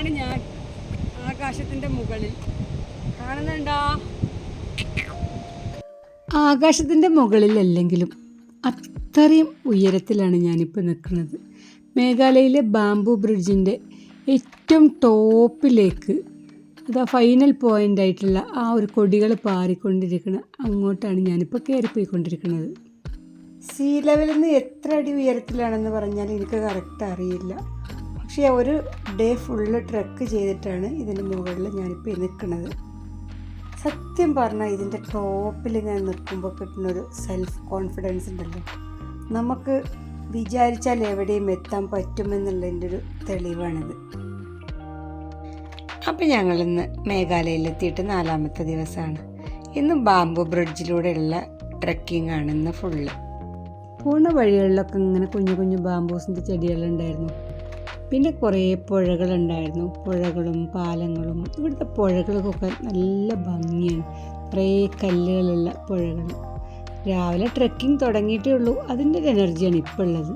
ഇതാണ് ഞാൻ ആകാശത്തിൻ്റെ മുകളിൽ കാണുന്നുണ്ടോ? ആകാശത്തിൻ്റെ മുകളിലല്ലെങ്കിലും അത്രയും ഉയരത്തിലാണ് ഞാനിപ്പോൾ നിൽക്കുന്നത്. മേഘാലയയിലെ ബാംബു ബ്രിഡ്ജിൻ്റെ ഏറ്റവും ടോപ്പിലേക്ക്, അതാ ഫൈനൽ പോയിൻ്റ് ആയിട്ടുള്ള ആ ഒരു കൊടികൾ പാറിക്കൊണ്ടിരിക്കുന്ന അങ്ങോട്ടാണ് ഞാനിപ്പോൾ കയറിപ്പോയിക്കൊണ്ടിരിക്കുന്നത്. സീ ലെവലിൽ നിന്ന് എത്ര അടി ഉയരത്തിലാണെന്ന് പറഞ്ഞാൽ എനിക്ക് കറക്റ്റ് അറിയില്ല. പക്ഷേ ഒരു ഡേ ഫുള്ള് ട്രെക്ക് ചെയ്തിട്ടാണ് ഇതിൻ്റെ മുകളിൽ ഞാനിപ്പോൾ നിൽക്കുന്നത്. സത്യം പറഞ്ഞാൽ ഇതിൻ്റെ ടോപ്പിൽ ഞാൻ നിൽക്കുമ്പോൾ കിട്ടുന്നൊരു സെൽഫ് കോൺഫിഡൻസ് ഉണ്ടല്ലോ, നമുക്ക് വിചാരിച്ചാൽ എവിടെയും എത്താൻ പറ്റുമെന്നുള്ളതിൻ്റെ ഒരു തെളിവാണിത്. അപ്പം ഞങ്ങളിന്ന് മേഘാലയയിലെത്തിയിട്ട് 4ാമത്തെ ദിവസമാണ്. ഇന്ന് ബാംബു ബ്രിഡ്ജിലൂടെയുള്ള ട്രെക്കിംഗ് ആണ് ഇന്ന് ഫുള്ള്. പോണ വഴികളിലൊക്കെ ഇങ്ങനെ കുഞ്ഞു കുഞ്ഞു ബാംബൂസിൻ്റെ ചെടികളുണ്ടായിരുന്നു. പിന്നെ കുറേ പുഴകളുണ്ടായിരുന്നു, പുഴകളും പാലങ്ങളും. ഇവിടുത്തെ പുഴകൾക്കൊക്കെ നല്ല ഭംഗിയാണ്, കുറേ കല്ലുകളുള്ള പുഴകൾ. രാവിലെ ട്രെക്കിംഗ് തുടങ്ങിയിട്ടേ ഉള്ളൂ, അതിൻ്റെ ഒരു എനർജിയാണ് ഇപ്പോൾ ഉള്ളത്.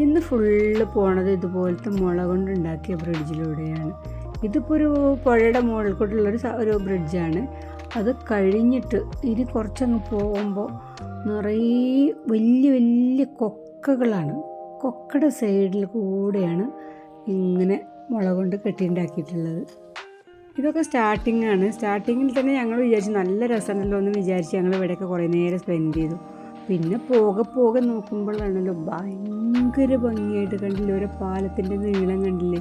ഇന്ന് ഫുള്ള് പോണത് ഇതുപോലത്തെ മുള കൊണ്ടുണ്ടാക്കിയ ബ്രിഡ്ജിലൂടെയാണ്. ഇതിപ്പോൾ ഒരു പുഴയുടെ മുകളിൽ കൂടെയുള്ളൊരു ഒരു ബ്രിഡ്ജാണ്. അത് കഴിഞ്ഞിട്ട് ഇനി കുറച്ചങ്ങ് പോകുമ്പോൾ നിറയെ വലിയ വലിയ കൊക്കകളാണ്. കൊക്കയുടെ സൈഡിൽ കൂടെയാണ് ഇങ്ങനെ മുള കൊണ്ട് കെട്ടിയുണ്ടാക്കിയിട്ടുള്ളത്. ഇതൊക്കെ സ്റ്റാർട്ടിങ്ങാണ്. സ്റ്റാർട്ടിങ്ങിൽ തന്നെ ഞങ്ങൾ വിചാരിച്ചു നല്ല രസമുണ്ടല്ലോ എന്ന് വിചാരിച്ച് ഞങ്ങൾ ഇവിടെയൊക്കെ കുറേ നേരം സ്പെൻഡ് ചെയ്തു. പിന്നെ പോകെ നോക്കുമ്പോഴാണല്ലോ ഭയങ്കര ഭംഗിയായിട്ട് കണ്ടില്ലേ, ഓരോ പാലത്തിൻ്റെ നീളം കണ്ടില്ലേ.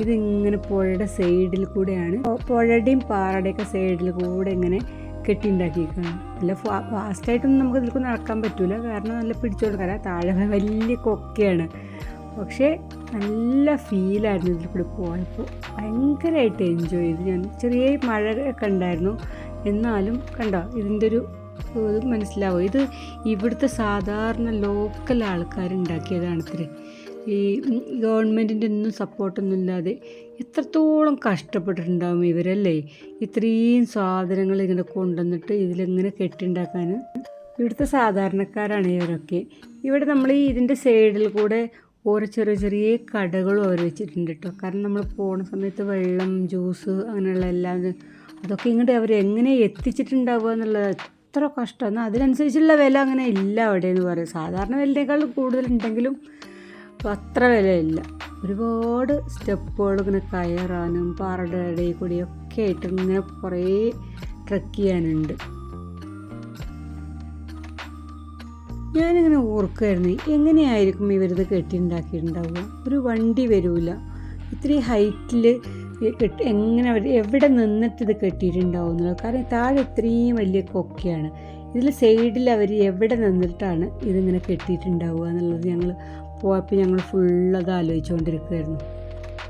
ഇതിങ്ങനെ പുഴയുടെ സൈഡിൽ കൂടെയാണ്, പുഴയുടെയും പാറയുടെയൊക്കെ സൈഡിൽ കൂടെ ഇങ്ങനെ കെട്ടിയുണ്ടാക്കിയിരിക്കുകയാണ്. നല്ല ഫാസ്റ്റായിട്ടൊന്നും നമുക്ക് ഇതിലേക്ക് നടക്കാൻ പറ്റില്ല, കാരണം നല്ല പിടിച്ചോണ്ട് കാരണം താഴെ വലിയ കൊക്കയാണ്. പക്ഷേ നല്ല ഫീലായിരുന്നു ഇതിൽ കൂടി പോയപ്പോൾ. ഭയങ്കരമായിട്ട് എൻജോയ് ചെയ്തു ഞാൻ. ചെറിയ മഴ ഒക്കെ ഉണ്ടായിരുന്നു, എന്നാലും കണ്ടോ ഇതിൻ്റെ ഒരു ഇത് മനസ്സിലാവും. ഇത് ഇവിടുത്തെ സാധാരണ ലോക്കൽ ആൾക്കാരുണ്ടാക്കിയതാണ് ഇത്രേ. ഈ ഗവൺമെൻറ്റിൻ്റെ ഒന്നും സപ്പോർട്ടൊന്നും ഇല്ലാതെ എത്രത്തോളം കഷ്ടപ്പെട്ടിട്ടുണ്ടാകും ഇവരല്ലേ, ഇത്രയും സാധനങ്ങൾ ഇങ്ങനെ കൊണ്ടുവന്നിട്ട് ഇതിലിങ്ങനെ കെട്ടിണ്ടാക്കാൻ. ഇവിടുത്തെ സാധാരണക്കാരാണ് ഇവരൊക്കെ. ഇവിടെ നമ്മൾ ഈ ഇതിൻ്റെ സൈഡിൽ കൂടെ ഓരോ ചെറിയ ചെറിയ കടകളും അവർ വെച്ചിട്ടുണ്ട് കേട്ടോ. കാരണം നമ്മൾ പോകുന്ന സമയത്ത് വെള്ളം, ജ്യൂസ് അങ്ങനെയുള്ള എല്ലാം അതൊക്കെ ഇങ്ങോട്ട് അവർ എങ്ങനെ എത്തിച്ചിട്ടുണ്ടാവുക എന്നുള്ളത് എത്ര കഷ്ടം. എന്നാൽ അതിനനുസരിച്ചുള്ള വില അങ്ങനെ ഇല്ല അവിടെ എന്ന് പറയും. സാധാരണ വിലയേക്കാൾ കൂടുതലുണ്ടെങ്കിലും അത്ര വിലയില്ല. ഒരുപാട് സ്റ്റെപ്പുകൾ ഇങ്ങനെ കയറാനും പാറയുടെ ഇടയിൽ കൂടിയൊക്കെ ആയിട്ട് ഇങ്ങനെ കുറേ ട്രെക്ക് ചെയ്യാനുണ്ട്. ഞാനിങ്ങനെ ഓർക്കുമായിരുന്നു എങ്ങനെയായിരിക്കും ഇവരിത് കെട്ടിയുണ്ടാക്കിയിട്ടുണ്ടാവുക. ഒരു വണ്ടി വരില്ല, ഇത്രയും ഹൈറ്റിൽ എങ്ങനെ അവർ എവിടെ നിന്നിട്ട് ഇത് കെട്ടിയിട്ടുണ്ടാവും എന്നുള്ളത്. കാരണം താഴെ ഇത്രയും വലിയ കൊക്കയാണ്, ഇതിൽ സൈഡിൽ അവർ എവിടെ നിന്നിട്ടാണ് ഇതിങ്ങനെ കെട്ടിയിട്ടുണ്ടാവുക എന്നുള്ളത് ഞങ്ങൾ പോയപ്പോൾ ഞങ്ങൾ ഫുള്ളത് ആലോചിച്ചുകൊണ്ടിരിക്കുകയായിരുന്നു.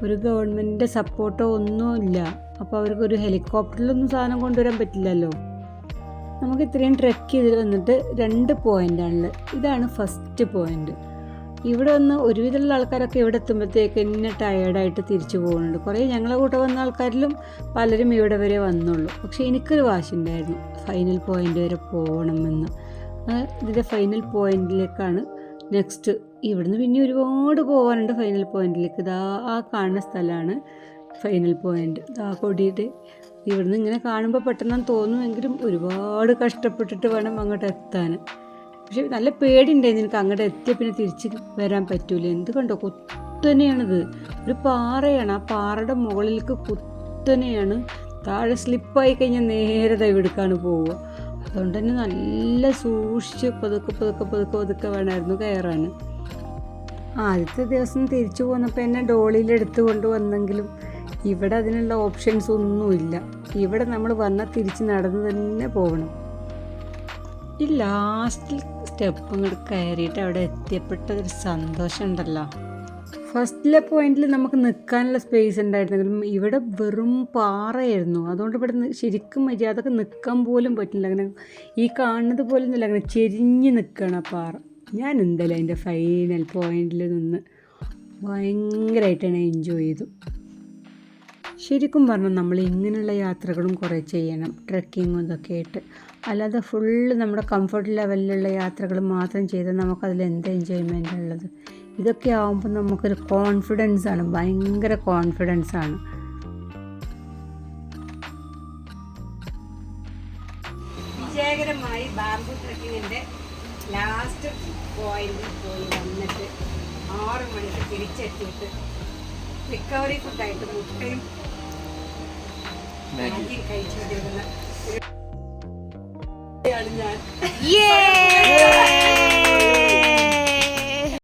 ഒരു ഗവൺമെൻറ്റിൻ്റെ സപ്പോർട്ടോ ഒന്നുമില്ല. അപ്പോൾ അവർക്കൊരു ഹെലികോപ്റ്ററിലൊന്നും സാധനം കൊണ്ടുവരാൻ പറ്റില്ലല്ലോ. നമുക്ക് ഇത്രയും ട്രെക്ക് ചെയ്ത് വന്നിട്ട് 2 പോയിൻ്റാണുള്ളത്. ഇതാണ് ഫസ്റ്റ് പോയിൻ്റ്. ഇവിടെ വന്ന് ഒരുവിധമുള്ള ആൾക്കാരൊക്കെ ഇവിടെ എത്തുമ്പോഴത്തേക്ക് എന്നെ ടയേർഡായിട്ട് തിരിച്ചു പോകുന്നുണ്ട്. കുറേ ഞങ്ങളെ കൂടെ വന്ന ആൾക്കാരിലും പലരും ഇവിടെ വരെ വന്നുള്ളൂ. പക്ഷേ എനിക്കൊരു വാശിയുണ്ടായിരുന്നു ഫൈനൽ പോയിൻ്റ് വരെ പോകണമെന്ന്. ഇതിൻ്റെ ഫൈനൽ പോയിൻറ്റിലേക്കാണ് നെക്സ്റ്റ്. ഇവിടുന്ന് പിന്നെ ഒരുപാട് പോകാനുണ്ട് ഫൈനൽ പോയിൻറ്റിലേക്ക്. ഇതാ ആ കാണുന്ന സ്ഥലമാണ് ഫൈനൽ പോയിൻ്റ്. ഇതാ കൊടിയിട്ട് ഇവിടുന്ന് ഇങ്ങനെ കാണുമ്പോൾ പെട്ടെന്ന് തോന്നുമെങ്കിലും ഒരുപാട് കഷ്ടപ്പെട്ടിട്ട് വേണം അങ്ങോട്ട് എത്താൻ. പക്ഷേ നല്ല പേടിയുണ്ടായിരുന്നു എനിക്ക്. അങ്ങോട്ട് എത്തിയ പിന്നെ തിരിച്ച് വരാൻ പറ്റൂല. എന്ത് കണ്ടോ, കുത്തനെയാണിത്, ഒരു പാറയാണ്. ആ പാറയുടെ മുകളിലേക്ക് കുത്തനെയാണ്. താഴെ സ്ലിപ്പായി കഴിഞ്ഞാൽ നേരെ ദൈവെടുക്കാണ് പോവുക. അതുകൊണ്ട് തന്നെ നല്ല സൂക്ഷിച്ച് പതുക്കെ വേണമായിരുന്നു കയറാൻ. ആദ്യത്തെ ദിവസം തിരിച്ചു പോന്നപ്പോൾ എന്നെ ഡോളിയിലെടുത്ത് കൊണ്ടുവന്നെങ്കിലും ഇവിടെ അതിനുള്ള ഓപ്ഷൻസ് ഒന്നുമില്ല. ഇവിടെ നമ്മൾ വന്നാൽ തിരിച്ച് നടന്ന് തന്നെ പോകണം. ഈ ലാസ്റ്റ് സ്റ്റെപ്പ് ഇങ്ങോട്ട് കയറിയിട്ട് അവിടെ എത്തിയപ്പെട്ടൊരു സന്തോഷം ഉണ്ടല്ലോ. ഫസ്റ്റിലെ പോയിന്റിൽ നമുക്ക് നിൽക്കാനുള്ള സ്പേസ് ഉണ്ടായിരുന്നെങ്കിലും ഇവിടെ വെറും പാറയായിരുന്നു. അതുകൊണ്ട് ഇവിടെ ശരിക്കും മര്യാദക്ക് നിൽക്കാൻ പോലും പറ്റില്ല. അങ്ങനെ ഈ കാണുന്നത് പോലും ഇല്ല, അങ്ങനെ ചെരിഞ്ഞ് നിൽക്കണം ആ പാറ. ഞാൻ എന്തായാലും അതിൻ്റെ ഫൈനൽ പോയിന്റിൽ നിന്ന് ഭയങ്കരമായിട്ടാണ് എൻജോയ് ചെയ്തു. ശരിക്കും പറഞ്ഞാൽ നമ്മൾ ഇങ്ങനെയുള്ള യാത്രകളും കുറേ ചെയ്യണം, ട്രെക്കിങ്ങും ഇതൊക്കെ ആയിട്ട്. അല്ലാതെ ഫുള്ള് നമ്മുടെ കംഫർട്ട് ലെവലിലുള്ള യാത്രകൾ മാത്രം ചെയ്താൽ നമുക്കതിൽ എന്ത് എൻജോയ്മെൻ്റ് ഉള്ളത്? ഇതൊക്കെ ആകുമ്പോൾ നമുക്കൊരു കോൺഫിഡൻസാണ്, ഭയങ്കര കോൺഫിഡൻസാണ്. വിജയകരമായി ബാംബു ട്രെക്കിങ്ങിൻ്റെ ലാസ്റ്റ് പോയിന്റിൽ പോയി വന്നിട്ട് 6 മണിക്ക് തിരിച്ചെത്തിയിട്ട് റിക്കവറി ഫുഡായിട്ട് മുട്ടയും മാഗിയും കഴിച്ചുകൊണ്ടിരുന്ന ഞാൻ